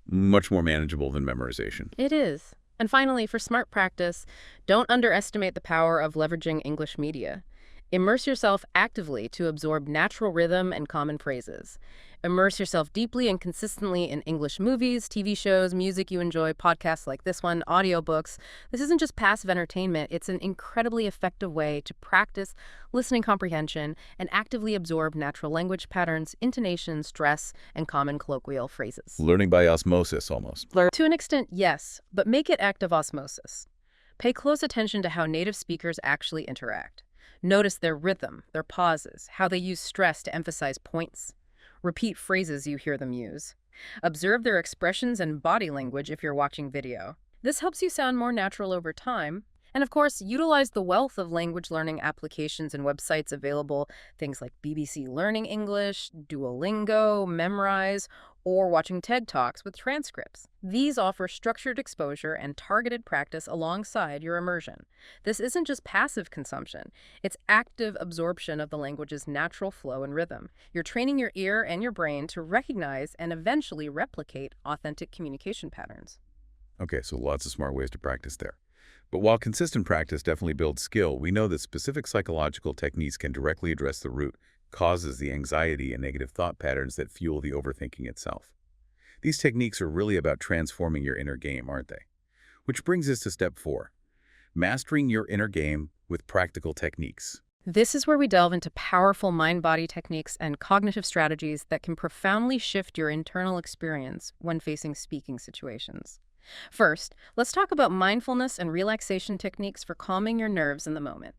much more manageable than memorization. It is. And finally, for smart practice, don't underestimate the power of leveraging English media. Immerse yourself actively to absorb natural rhythm and common phrases. Immerse yourself deeply and consistently in English movies, TV shows, music you enjoy, podcasts like this one, audiobooks. This isn't just passive entertainment, it's an incredibly effective way to practice listening comprehension and actively absorb natural language patterns, intonation, stress, and common colloquial phrases. Learning by osmosis, almost. To an extent, yes, but make it active osmosis. Pay close attention to how native speakers actually interact. Notice their rhythm, their pauses, how they use stress to emphasize points. Repeat phrases you hear them use. Observe their expressions and body language if you're watching video. This helps you sound more natural over time. And of course, utilize the wealth of language learning applications and websites available, things like BBC Learning English, Duolingo, Memrise, or watching TED Talks with transcripts. These offer structured exposure and targeted practice alongside your immersion. This isn't just passive consumption, it's active absorption of the language's natural flow and rhythm. You're training your ear and your brain to recognize and eventually replicate authentic communication patterns. Okay, so lots of smart ways to practice there. But while consistent practice definitely builds skill, we know that specific psychological techniques can directly address the root causes, the anxiety and negative thought patterns that fuel the overthinking itself. These techniques are really about transforming your inner game, aren't they? Which brings us to step 4, mastering your inner game with practical techniques. This is where we delve into powerful mind-body techniques and cognitive strategies that can profoundly shift your internal experience when facing speaking situations. First, let's talk about mindfulness and relaxation techniques for calming your nerves in the moment.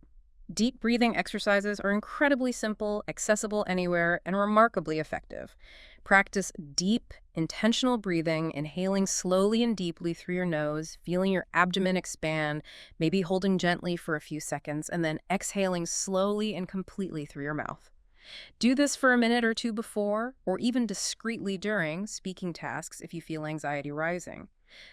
Deep breathing exercises are incredibly simple, accessible anywhere, and remarkably effective. Practice deep, intentional breathing, inhaling slowly and deeply through your nose, feeling your abdomen expand, maybe holding gently for a few seconds, and then exhaling slowly and completely through your mouth. Do this for a minute or two before, or even discreetly during, speaking tasks if you feel anxiety rising.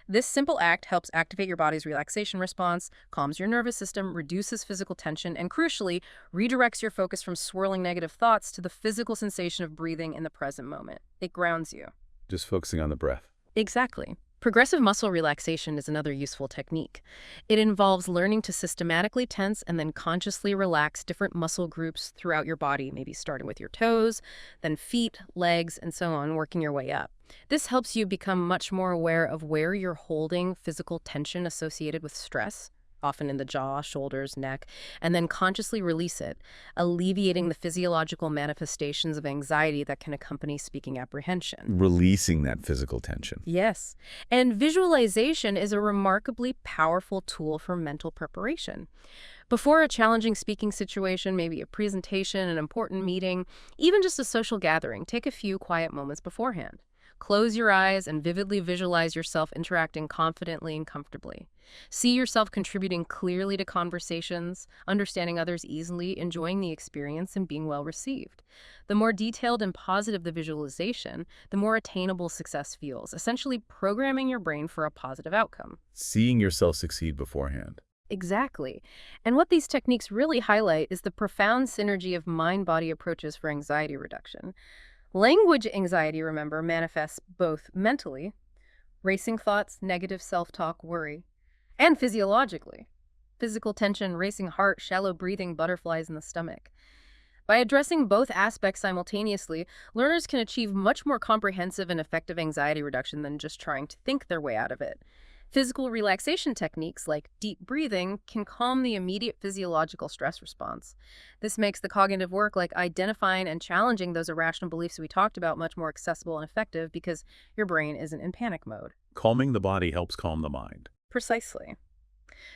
This simple act helps activate your body's relaxation response, calms your nervous system, reduces physical tension, and crucially, redirects your focus from swirling negative thoughts to the physical sensation of breathing in the present moment. It grounds you. Just focusing on the breath. Exactly. Progressive muscle relaxation is another useful technique. It involves learning to systematically tense and then consciously relax different muscle groups throughout your body, maybe starting with your toes, then feet, legs, and so on, working your way up. This helps you become much more aware of where you're holding physical tension associated with stress, often in the jaw, shoulders, neck, and then consciously release it, alleviating the physiological manifestations of anxiety that can accompany speaking apprehension. Releasing that physical tension. Yes, and visualization is a remarkably powerful tool for mental preparation. Before a challenging speaking situation, maybe a presentation, an important meeting, even just a social gathering, take a few quiet moments beforehand. Close your eyes and vividly visualize yourself interacting confidently and comfortably. See yourself contributing clearly to conversations, understanding others easily, enjoying the experience, and being well received. The more detailed and positive the visualization, the more attainable success feels, essentially programming your brain for a positive outcome. Seeing yourself succeed beforehand. Exactly. And what these techniques really highlight is the profound synergy of mind-body approaches for anxiety reduction. Language anxiety, remember, manifests both mentally, racing thoughts, negative self-talk, worry, and physiologically, physical tension, racing heart, shallow breathing, butterflies in the stomach. By addressing both aspects simultaneously, learners can achieve much more comprehensive and effective anxiety reduction than just trying to think their way out of it. Physical relaxation techniques like deep breathing can calm the immediate physiological stress response. This makes the cognitive work like identifying and challenging those irrational beliefs we talked about much more accessible and effective because your brain isn't in panic mode. Calming the body helps calm the mind. Precisely.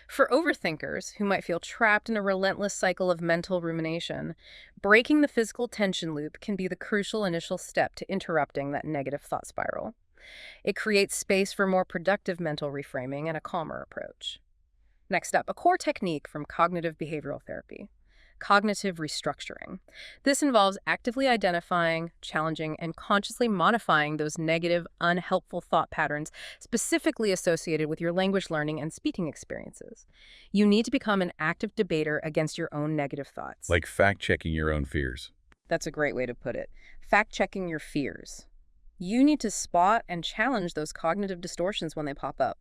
For overthinkers who might feel trapped in a relentless cycle of mental rumination, breaking the physical tension loop can be the crucial initial step to interrupting that negative thought spiral. It creates space for more productive mental reframing and a calmer approach. Next up, a core technique from cognitive behavioral therapy: cognitive restructuring. This involves actively identifying, challenging, and consciously modifying those negative, unhelpful thought patterns specifically associated with your language learning and speaking experiences. You need to become an active debater against your own negative thoughts. Like fact-checking your own fears. That's a great way to put it. Fact-checking your fears. You need to spot and challenge those cognitive distortions when they pop up.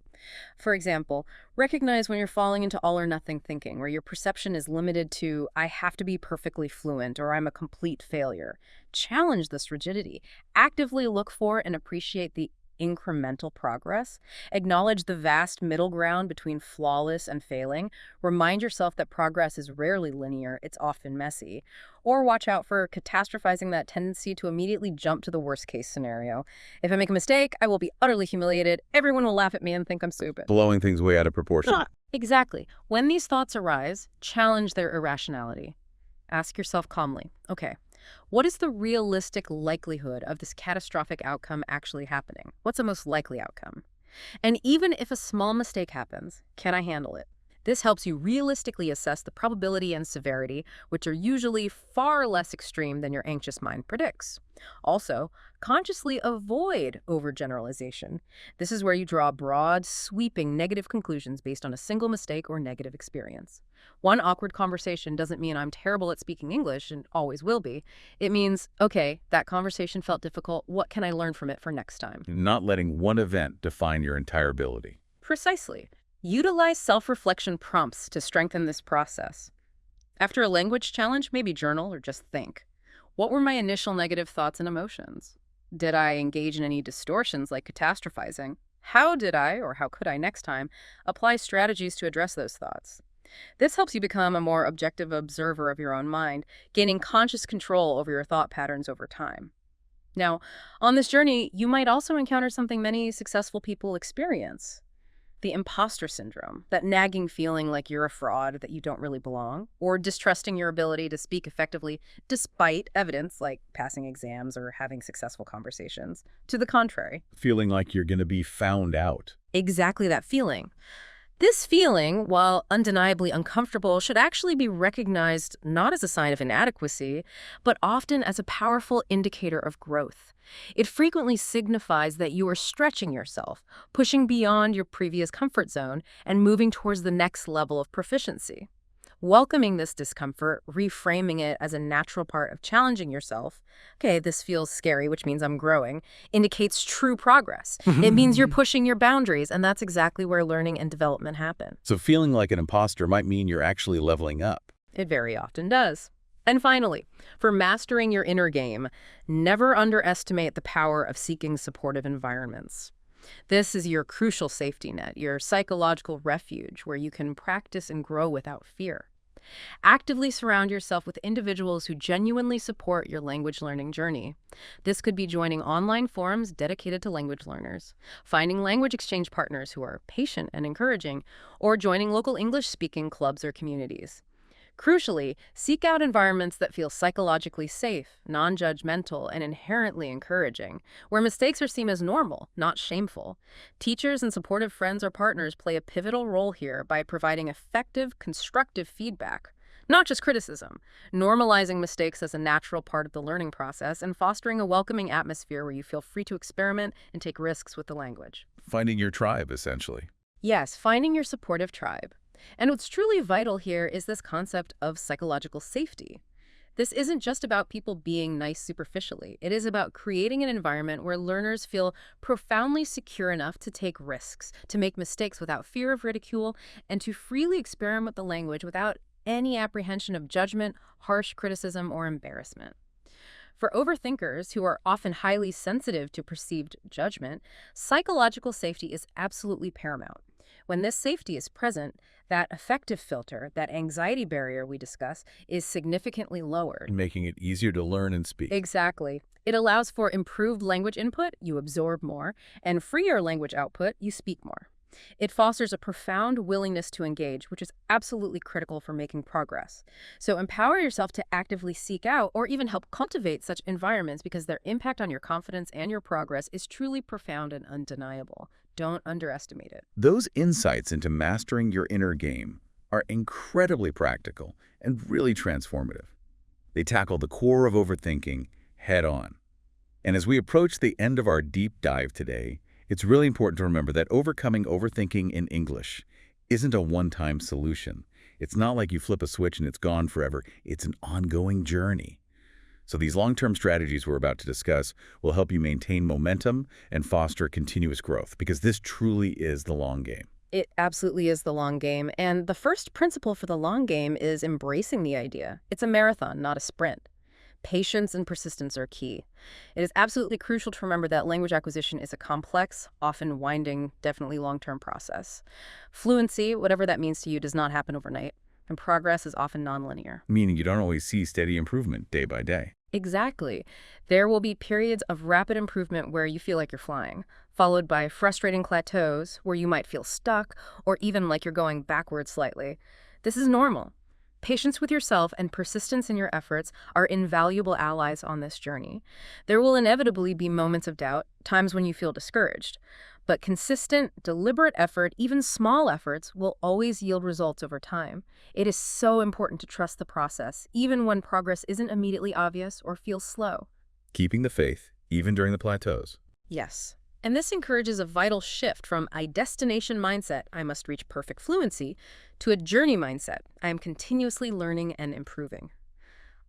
For example, recognize when you're falling into all or nothing thinking, where your perception is limited to, I have to be perfectly fluent, or I'm a complete failure. Challenge this rigidity. Actively look for and appreciate the incremental progress. Acknowledge the vast middle ground between flawless and failing. Remind yourself that progress is rarely linear, it's often messy. Or watch out for catastrophizing, that tendency to immediately jump to the worst case scenario. If I make a mistake, I will be utterly humiliated. Everyone will laugh at me and think I'm stupid. Blowing things way out of proportion. Exactly. When these thoughts arise, challenge their irrationality. Ask yourself calmly, okay, what is the realistic likelihood of this catastrophic outcome actually happening? What's the most likely outcome? And even if a small mistake happens, can I handle it? This helps you realistically assess the probability and severity, which are usually far less extreme than your anxious mind predicts. Also, consciously avoid overgeneralization. This is where you draw broad, sweeping negative conclusions based on a single mistake or negative experience. One awkward conversation doesn't mean I'm terrible at speaking English and always will be. It means, okay, that conversation felt difficult. What can I learn from it for next time? Not letting one event define your entire ability. Precisely. Utilize self-reflection prompts to strengthen this process. After a language challenge, maybe journal or just think. What were my initial negative thoughts and emotions? Did I engage in any distortions like catastrophizing? How did I, or how could I next time, apply strategies to address those thoughts? This helps you become a more objective observer of your own mind, gaining conscious control over your thought patterns over time. Now, on this journey, you might also encounter something many successful people experience: the imposter syndrome, that nagging feeling like you're a fraud, that you don't really belong, or distrusting your ability to speak effectively despite evidence like passing exams or having successful conversations. To the contrary. Feeling like you're going to be found out. Exactly that feeling. This feeling, while undeniably uncomfortable, should actually be recognized not as a sign of inadequacy, but often as a powerful indicator of growth. It frequently signifies that you are stretching yourself, pushing beyond your previous comfort zone, and moving towards the next level of proficiency. Welcoming this discomfort, reframing it as a natural part of challenging yourself, okay, this feels scary, which means I'm growing, indicates true progress. It means you're pushing your boundaries, and that's exactly where learning and development happen. So feeling like an imposter might mean you're actually leveling up. It very often does. And finally, for mastering your inner game, never underestimate the power of seeking supportive environments. This is your crucial safety net, your psychological refuge where you can practice and grow without fear. Actively surround yourself with individuals who genuinely support your language learning journey. This could be joining online forums dedicated to language learners, finding language exchange partners who are patient and encouraging, or joining local English-speaking clubs or communities. Crucially, seek out environments that feel psychologically safe, non-judgmental, and inherently encouraging, where mistakes are seen as normal, not shameful. Teachers and supportive friends or partners play a pivotal role here by providing effective, constructive feedback, not just criticism, normalizing mistakes as a natural part of the learning process, and fostering a welcoming atmosphere where you feel free to experiment and take risks with the language. Finding your tribe, essentially. Yes, finding your supportive tribe. And what's truly vital here is this concept of psychological safety. This isn't just about people being nice superficially. It is about creating an environment where learners feel profoundly secure enough to take risks, to make mistakes without fear of ridicule, and to freely experiment with the language without any apprehension of judgment, harsh criticism, or embarrassment. For overthinkers, who are often highly sensitive to perceived judgment, psychological safety is absolutely paramount. When this safety is present, that affective filter, that anxiety barrier we discuss, is significantly lowered. Making it easier to learn and speak. Exactly. It allows for improved language input, you absorb more, and freer language output, you speak more. It fosters a profound willingness to engage, which is absolutely critical for making progress. So empower yourself to actively seek out or even help cultivate such environments because their impact on your confidence and your progress is truly profound and undeniable. Don't underestimate it. Those insights into mastering your inner game are incredibly practical and really transformative. They tackle the core of overthinking head on. And as we approach the end of our deep dive today, it's really important to remember that overcoming overthinking in English isn't a one-time solution. It's not like you flip a switch and it's gone forever. It's an ongoing journey. So these long-term strategies we're about to discuss will help you maintain momentum and foster continuous growth, because this truly is the long game. It absolutely is the long game. And the first principle for the long game is embracing the idea. It's a marathon, not a sprint. Patience and persistence are key. It is absolutely crucial to remember that language acquisition is a complex, often winding, definitely long-term process. Fluency, whatever that means to you, does not happen overnight, and progress is often nonlinear. Meaning you don't always see steady improvement day by day. Exactly. There will be periods of rapid improvement where you feel like you're flying, followed by frustrating plateaus where you might feel stuck or even like you're going backwards slightly. This is normal. Patience with yourself and persistence in your efforts are invaluable allies on this journey. There will inevitably be moments of doubt, times when you feel discouraged. But consistent, deliberate effort, even small efforts, will always yield results over time. It is so important to trust the process, even when progress isn't immediately obvious or feels slow. Keeping the faith, even during the plateaus. Yes. And this encourages a vital shift from a destination mindset, I must reach perfect fluency, to a journey mindset, I am continuously learning and improving.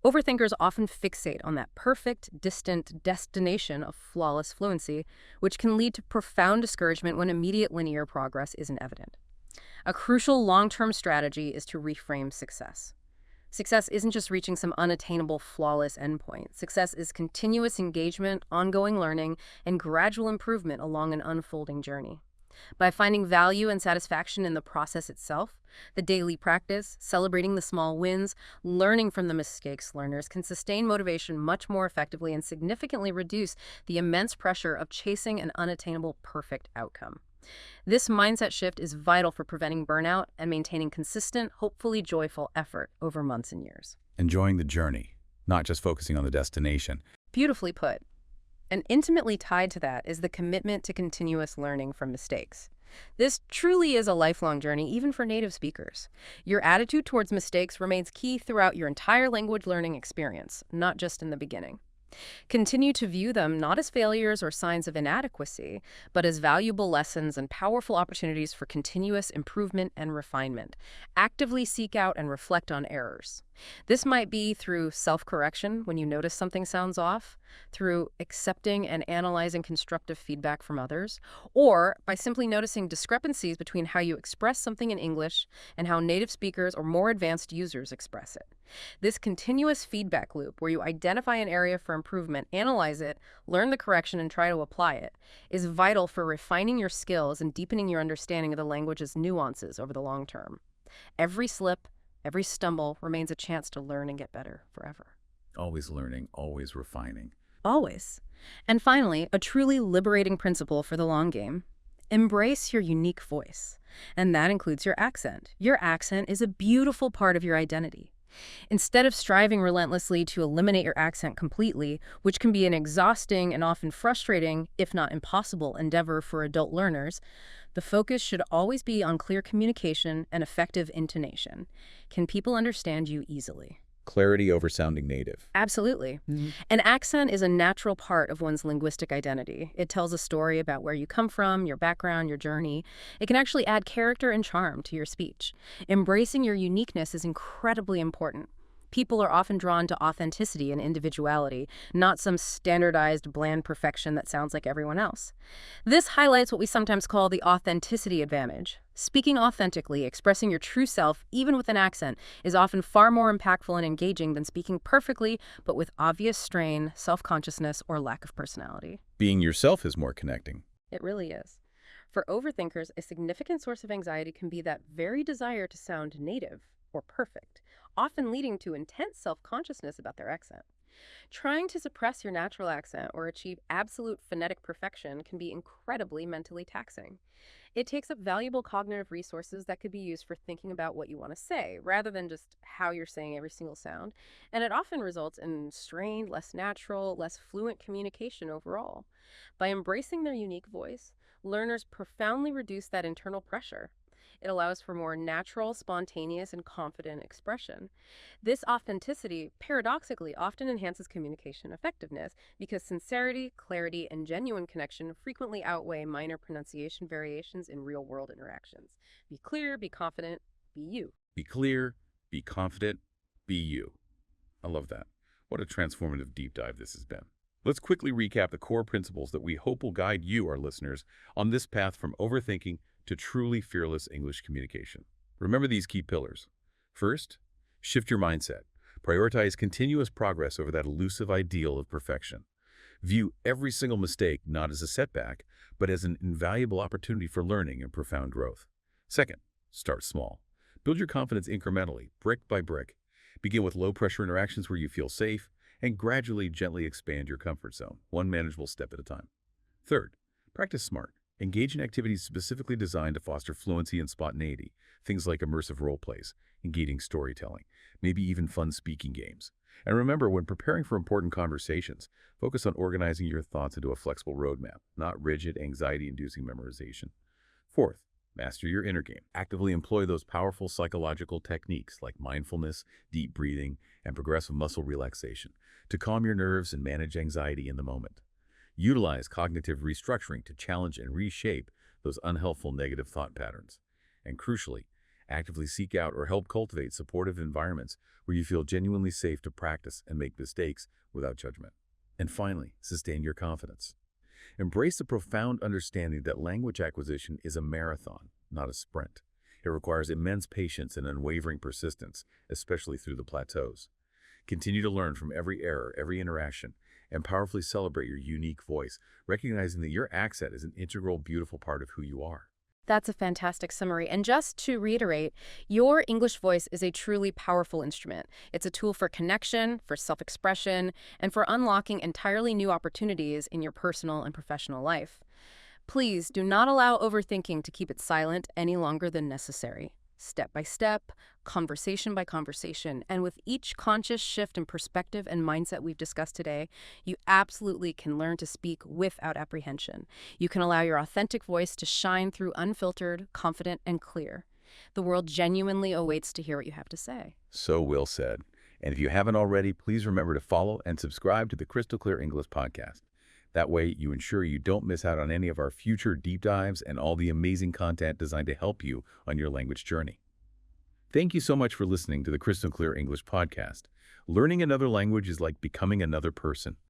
Overthinkers often fixate on that perfect, distant destination of flawless fluency, which can lead to profound discouragement when immediate linear progress isn't evident. A crucial long-term strategy is to reframe success. Success isn't just reaching some unattainable, flawless endpoint. Success is continuous engagement, ongoing learning, and gradual improvement along an unfolding journey. By finding value and satisfaction in the process itself, the daily practice, celebrating the small wins, learning from the mistakes learners can sustain motivation much more effectively and significantly reduce the immense pressure of chasing an unattainable perfect outcome. This mindset shift is vital for preventing burnout and maintaining consistent, hopefully joyful effort over months and years. Enjoying the journey, not just focusing on the destination. Beautifully put. And intimately tied to that is the commitment to continuous learning from mistakes. This truly is a lifelong journey, even for native speakers. Your attitude towards mistakes remains key throughout your entire language learning experience, not just in the beginning. Continue to view them not as failures or signs of inadequacy, but as valuable lessons and powerful opportunities for continuous improvement and refinement. Actively seek out and reflect on errors. This might be through self-correction when you notice something sounds off, through accepting and analyzing constructive feedback from others, or by simply noticing discrepancies between how you express something in English and how native speakers or more advanced users express it. This continuous feedback loop, where you identify an area for improvement, analyze it, learn the correction, and try to apply it, is vital for refining your skills and deepening your understanding of the language's nuances over the long term. Every slip, every stumble remains a chance to learn and get better forever. Always learning, always refining. Always. And finally, a truly liberating principle for the long game. Embrace your unique voice. And that includes your accent. Your accent is a beautiful part of your identity. Instead of striving relentlessly to eliminate your accent completely, which can be an exhausting and often frustrating, if not impossible, endeavor for adult learners, the focus should always be on clear communication and effective intonation. Can people understand you easily? Clarity over sounding native. Absolutely. An accent is a natural part of one's linguistic identity. It tells a story about where you come from, your background, your journey. It can actually add character and charm to your speech. Embracing your uniqueness is incredibly important. People are often drawn to authenticity and individuality, not some standardized, bland perfection that sounds like everyone else. This highlights what we sometimes call the authenticity advantage. Speaking authentically, expressing your true self, even with an accent, is often far more impactful and engaging than speaking perfectly, but with obvious strain, self-consciousness, or lack of personality. Being yourself is more connecting. It really is. For overthinkers, a significant source of anxiety can be that very desire to sound native or perfect, often leading to intense self-consciousness about their accent. Trying to suppress your natural accent or achieve absolute phonetic perfection can be incredibly mentally taxing. It takes up valuable cognitive resources that could be used for thinking about what you want to say, rather than just how you're saying every single sound. And it often results in strained, less natural, less fluent communication overall. By embracing their unique voice, learners profoundly reduce that internal pressure. It allows for more natural, spontaneous, and confident expression. This authenticity, paradoxically, often enhances communication effectiveness because sincerity, clarity, and genuine connection frequently outweigh minor pronunciation variations in real world interactions. Be clear, be confident, be you. Be clear, be confident, be you. I love that. What a transformative deep dive this has been. Let's quickly recap the core principles that we hope will guide you, our listeners, on this path from overthinking to truly fearless English communication. Remember these key pillars. First, shift your mindset. Prioritize continuous progress over that elusive ideal of perfection. View every single mistake not as a setback, but as an invaluable opportunity for learning and profound growth. Second, start small. Build your confidence incrementally, brick by brick. Begin with low-pressure interactions where you feel safe, and gradually, gently expand your comfort zone, one manageable step at a time. Third, practice smart. Engage in activities specifically designed to foster fluency and spontaneity, things like immersive role plays, engaging storytelling, maybe even fun speaking games. And remember, when preparing for important conversations, focus on organizing your thoughts into a flexible roadmap, not rigid, anxiety-inducing memorization. Fourth, master your inner game. Actively employ those powerful psychological techniques like mindfulness, deep breathing, and progressive muscle relaxation to calm your nerves and manage anxiety in the moment. Utilize cognitive restructuring to challenge and reshape those unhelpful negative thought patterns. And crucially, actively seek out or help cultivate supportive environments where you feel genuinely safe to practice and make mistakes without judgment. And finally, sustain your confidence. Embrace the profound understanding that language acquisition is a marathon, not a sprint. It requires immense patience and unwavering persistence, especially through the plateaus. Continue to learn from every error, every interaction, and powerfully celebrate your unique voice, recognizing that your accent is an integral, beautiful part of who you are. That's a fantastic summary. And just to reiterate, your English voice is a truly powerful instrument. It's a tool for connection, for self-expression, and for unlocking entirely new opportunities in your personal and professional life. Please do not allow overthinking to keep it silent any longer than necessary. Step by step, conversation by conversation, and with each conscious shift in perspective and mindset we've discussed today, you absolutely can learn to speak without apprehension. You can allow your authentic voice to shine through unfiltered, confident, and clear. The world genuinely awaits to hear what you have to say. So well said. And if you haven't already, please remember to follow and subscribe to the Crystal Clear English podcast. That way, you ensure you don't miss out on any of our future deep dives and all the amazing content designed to help you on your language journey. Thank you so much for listening to the Crystal Clear English podcast. Learning another language is like becoming another person.